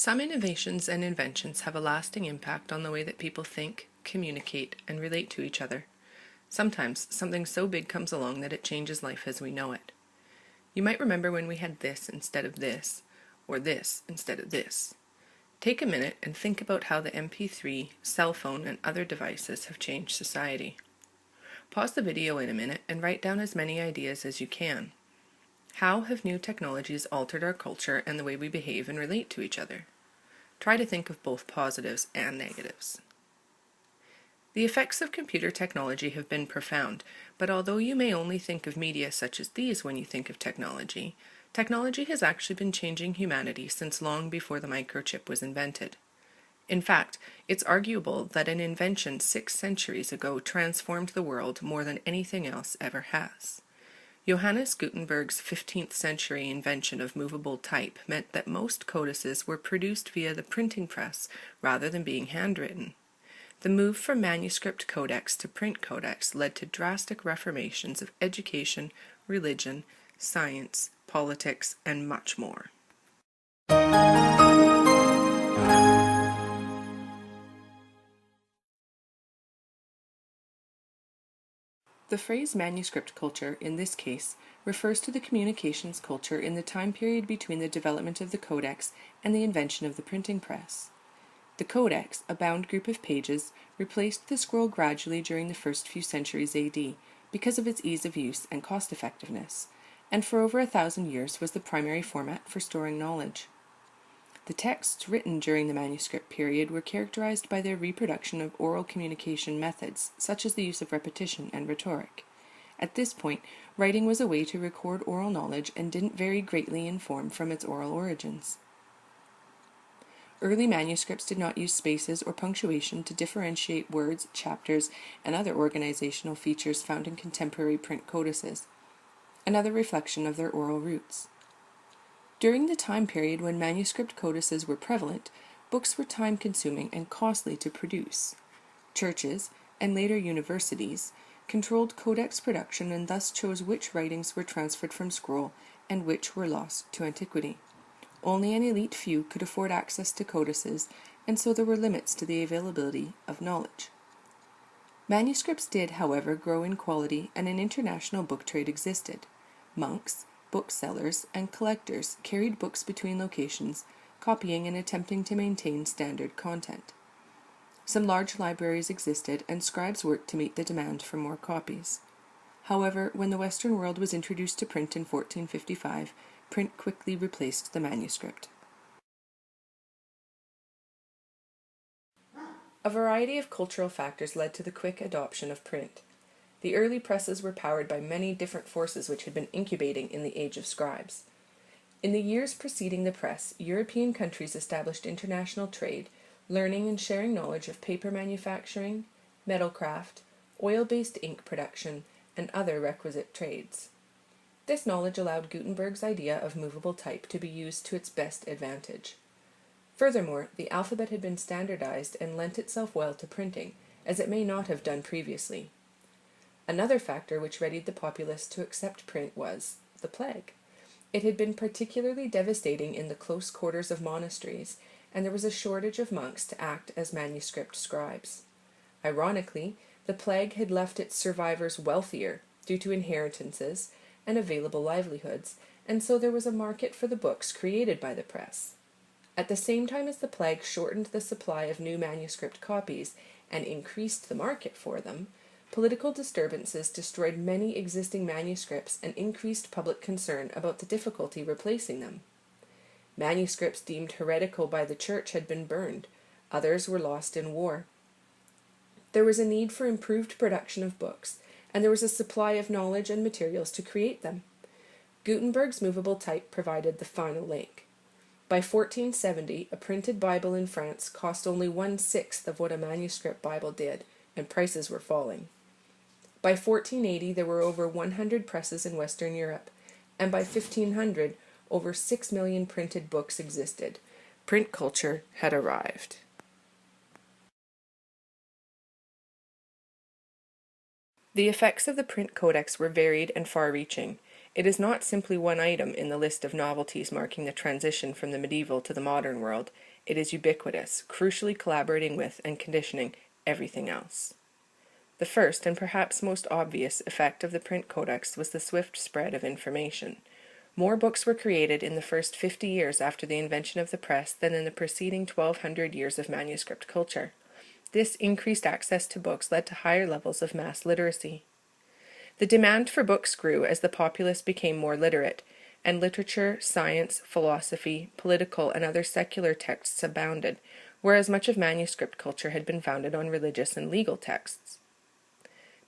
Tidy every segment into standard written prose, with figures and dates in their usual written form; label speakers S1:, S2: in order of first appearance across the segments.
S1: Some innovations and inventions have a lasting impact on the way that people think, communicate, and relate to each other. Sometimes something so big comes along that it changes life as we know it. You might remember when we had this instead of this, or this instead of this. Take a minute and think about how the MP3, cell phone, and other devices have changed society. Pause the video in a minute and write down as many ideas as you can. How have new technologies altered our culture and the way we behave and relate to each other? Try to think of both positives and negatives. The effects of computer technology have been profound, but although you may only think of media such as these when you think of technology, technology has actually been changing humanity since long before the microchip was invented. In fact, it's arguable that an invention 6 centuries ago transformed the world more than anything else ever has. Johannes Gutenberg's 15th century invention of movable type meant that most codices were produced via the printing press rather than being handwritten. The move from manuscript codex to print codex led to drastic reformations of education, religion, science, politics, and much more. The phrase manuscript culture, in this case, refers to the communications culture in the time period between the development of the codex and the invention of the printing press. The codex, a bound group of pages, replaced the scroll gradually during the first few centuries AD because of its ease of use and cost-effectiveness, and for over 1,000 years was the primary format for storing knowledge. The texts written during the manuscript period were characterized by their reproduction of oral communication methods, such as the use of repetition and rhetoric. At this point, writing was a way to record oral knowledge and didn't vary greatly in form from its oral origins. Early manuscripts did not use spaces or punctuation to differentiate words, chapters, and other organizational features found in contemporary print codices, another reflection of their oral roots. During the time period when manuscript codices were prevalent, books were time-consuming and costly to produce. Churches, and later universities, controlled codex production and thus chose which writings were transferred from scroll and which were lost to antiquity. Only an elite few could afford access to codices, and so there were limits to the availability of knowledge. Manuscripts did, however, grow in quality, and an international book trade existed. Monks, booksellers, and collectors carried books between locations, copying and attempting to maintain standard content. Some large libraries existed, and scribes worked to meet the demand for more copies. However, when the Western world was introduced to print in 1455, print quickly replaced the manuscript. A variety of cultural factors led to the quick adoption of print. The early presses were powered by many different forces which had been incubating in the age of scribes. In the years preceding the press, European countries established international trade, learning and sharing knowledge of paper manufacturing, metalcraft, oil-based ink production, and other requisite trades. This knowledge allowed Gutenberg's idea of movable type to be used to its best advantage. Furthermore, the alphabet had been standardized and lent itself well to printing, as it may not have done previously. Another factor which readied the populace to accept print was the plague. It had been particularly devastating in the close quarters of monasteries, and there was a shortage of monks to act as manuscript scribes. Ironically, the plague had left its survivors wealthier due to inheritances and available livelihoods, and so there was a market for the books created by the press. At the same time as the plague shortened the supply of new manuscript copies and increased the market for them, political disturbances destroyed many existing manuscripts and increased public concern about the difficulty replacing them. Manuscripts deemed heretical by the church had been burned, others were lost in war. There was a need for improved production of books, and there was a supply of knowledge and materials to create them. Gutenberg's movable type provided the final link. By 1470, a printed Bible in France cost only 1/6 of what a manuscript Bible did, and prices were falling. By 1480, there were over 100 presses in Western Europe, and by 1500, over 6 million printed books existed. Print culture had arrived. The effects of the print codex were varied and far-reaching. It is not simply one item in the list of novelties marking the transition from the medieval to the modern world. It is ubiquitous, crucially collaborating with and conditioning everything else. The first and perhaps most obvious effect of the print codex was the swift spread of information. More books were created in the first 50 years after the invention of the press than in the preceding 1200 years of manuscript culture. This increased access to books led to higher levels of mass literacy. The demand for books grew as the populace became more literate, and literature, science, philosophy, political, and other secular texts abounded, whereas much of manuscript culture had been founded on religious and legal texts.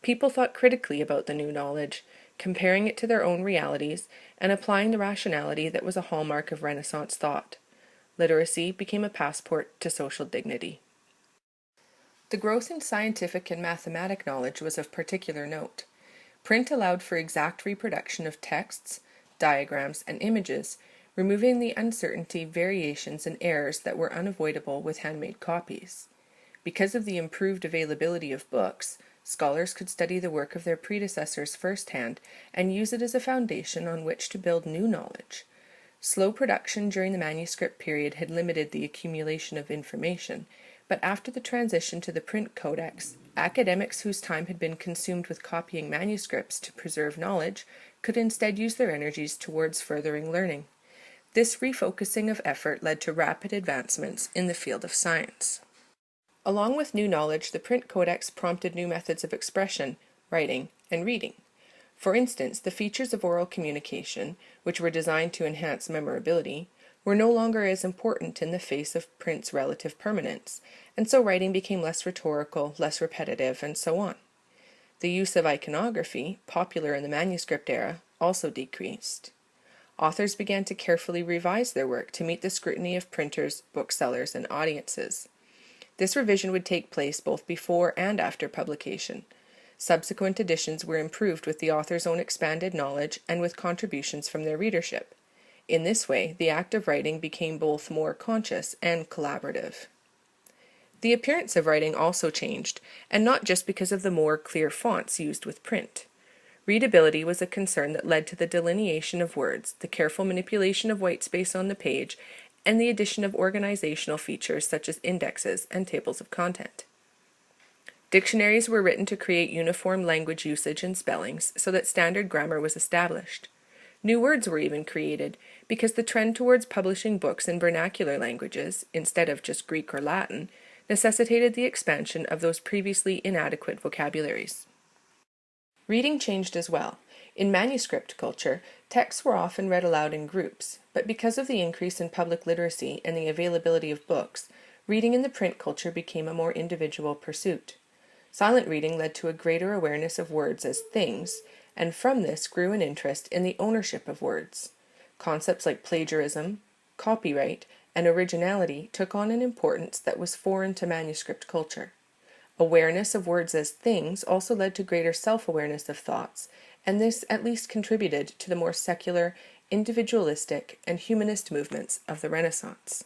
S1: People thought critically about the new knowledge, comparing it to their own realities, and applying the rationality that was a hallmark of Renaissance thought. Literacy became a passport to social dignity. The growth in scientific and mathematic knowledge was of particular note. Print allowed for exact reproduction of texts, diagrams, and images, removing the uncertainty, variations, and errors that were unavoidable with handmade copies. Because of the improved availability of books, scholars could study the work of their predecessors firsthand and use it as a foundation on which to build new knowledge. Slow production during the manuscript period had limited the accumulation of information, but after the transition to the print codex, academics whose time had been consumed with copying manuscripts to preserve knowledge could instead use their energies towards furthering learning. This refocusing of effort led to rapid advancements in the field of science. Along with new knowledge, the print codex prompted new methods of expression, writing, and reading. For instance, the features of oral communication, which were designed to enhance memorability, were no longer as important in the face of print's relative permanence, and so writing became less rhetorical, less repetitive, and so on. The use of iconography, popular in the manuscript era, also decreased. Authors began to carefully revise their work to meet the scrutiny of printers, booksellers, and audiences. This revision would take place both before and after publication. Subsequent editions were improved with the author's own expanded knowledge and with contributions from their readership. In this way, the act of writing became both more conscious and collaborative. The appearance of writing also changed, and not just because of the more clear fonts used with print. Readability was a concern that led to the delineation of words, the careful manipulation of white space on the page, and the addition of organizational features such as indexes and tables of content. Dictionaries were written to create uniform language usage and spellings so that standard grammar was established. New words were even created because the trend towards publishing books in vernacular languages, instead of just Greek or Latin, necessitated the expansion of those previously inadequate vocabularies. Reading changed as well. In manuscript culture, texts were often read aloud in groups, but because of the increase in public literacy and the availability of books, reading in the print culture became a more individual pursuit. Silent reading led to a greater awareness of words as things, and from this grew an interest in the ownership of words. Concepts like plagiarism, copyright, and originality took on an importance that was foreign to manuscript culture. Awareness of words as things also led to greater self-awareness of thoughts, and this at least contributed to the more secular, individualistic, and humanist movements of the Renaissance.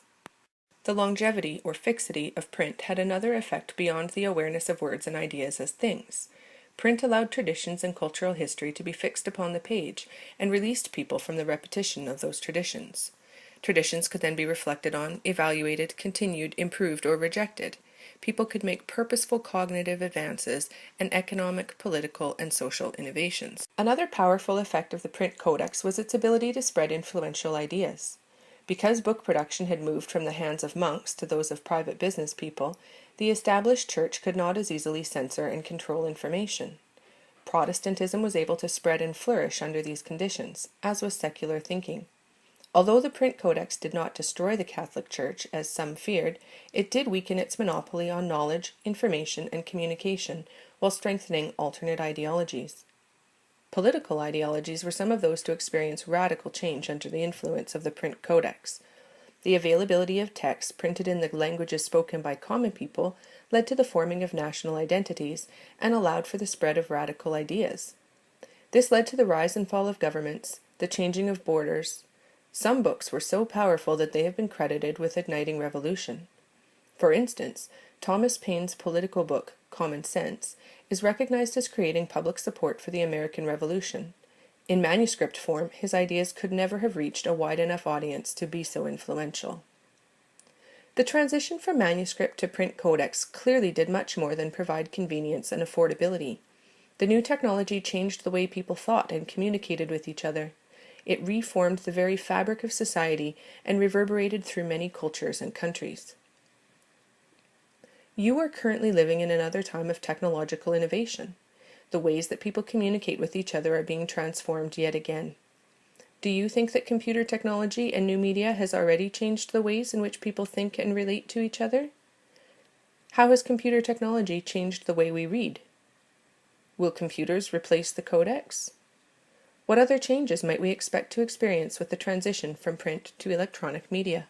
S1: The longevity or fixity of print had another effect beyond the awareness of words and ideas as things. Print allowed traditions and cultural history to be fixed upon the page and released people from the repetition of those traditions. Traditions could then be reflected on, evaluated, continued, improved, or rejected. People could make purposeful cognitive advances and economic, political, and social innovations. Another powerful effect of the print codex was its ability to spread influential ideas. Because book production had moved from the hands of monks to those of private business people, the established church could not as easily censor and control information. Protestantism was able to spread and flourish under these conditions, as was secular thinking. Although the print codex did not destroy the Catholic Church, as some feared, it did weaken its monopoly on knowledge, information, and communication, while strengthening alternate ideologies. Political ideologies were some of those to experience radical change under the influence of the print codex. The availability of texts printed in the languages spoken by common people led to the forming of national identities and allowed for the spread of radical ideas. This led to the rise and fall of governments, the changing of borders. Some books were so powerful that they have been credited with igniting revolution. For instance, Thomas Paine's political book, Common Sense, is recognized as creating public support for the American Revolution. In manuscript form, his ideas could never have reached a wide enough audience to be so influential. The transition from manuscript to print codex clearly did much more than provide convenience and affordability. The new technology changed the way people thought and communicated with each other. It reformed the very fabric of society and reverberated through many cultures and countries. You are currently living in another time of technological innovation. The ways that people communicate with each other are being transformed yet again. Do you think that computer technology and new media has already changed the ways in which people think and relate to each other? How has computer technology changed the way we read? Will computers replace the codex? What other changes might we expect to experience with the transition from print to electronic media?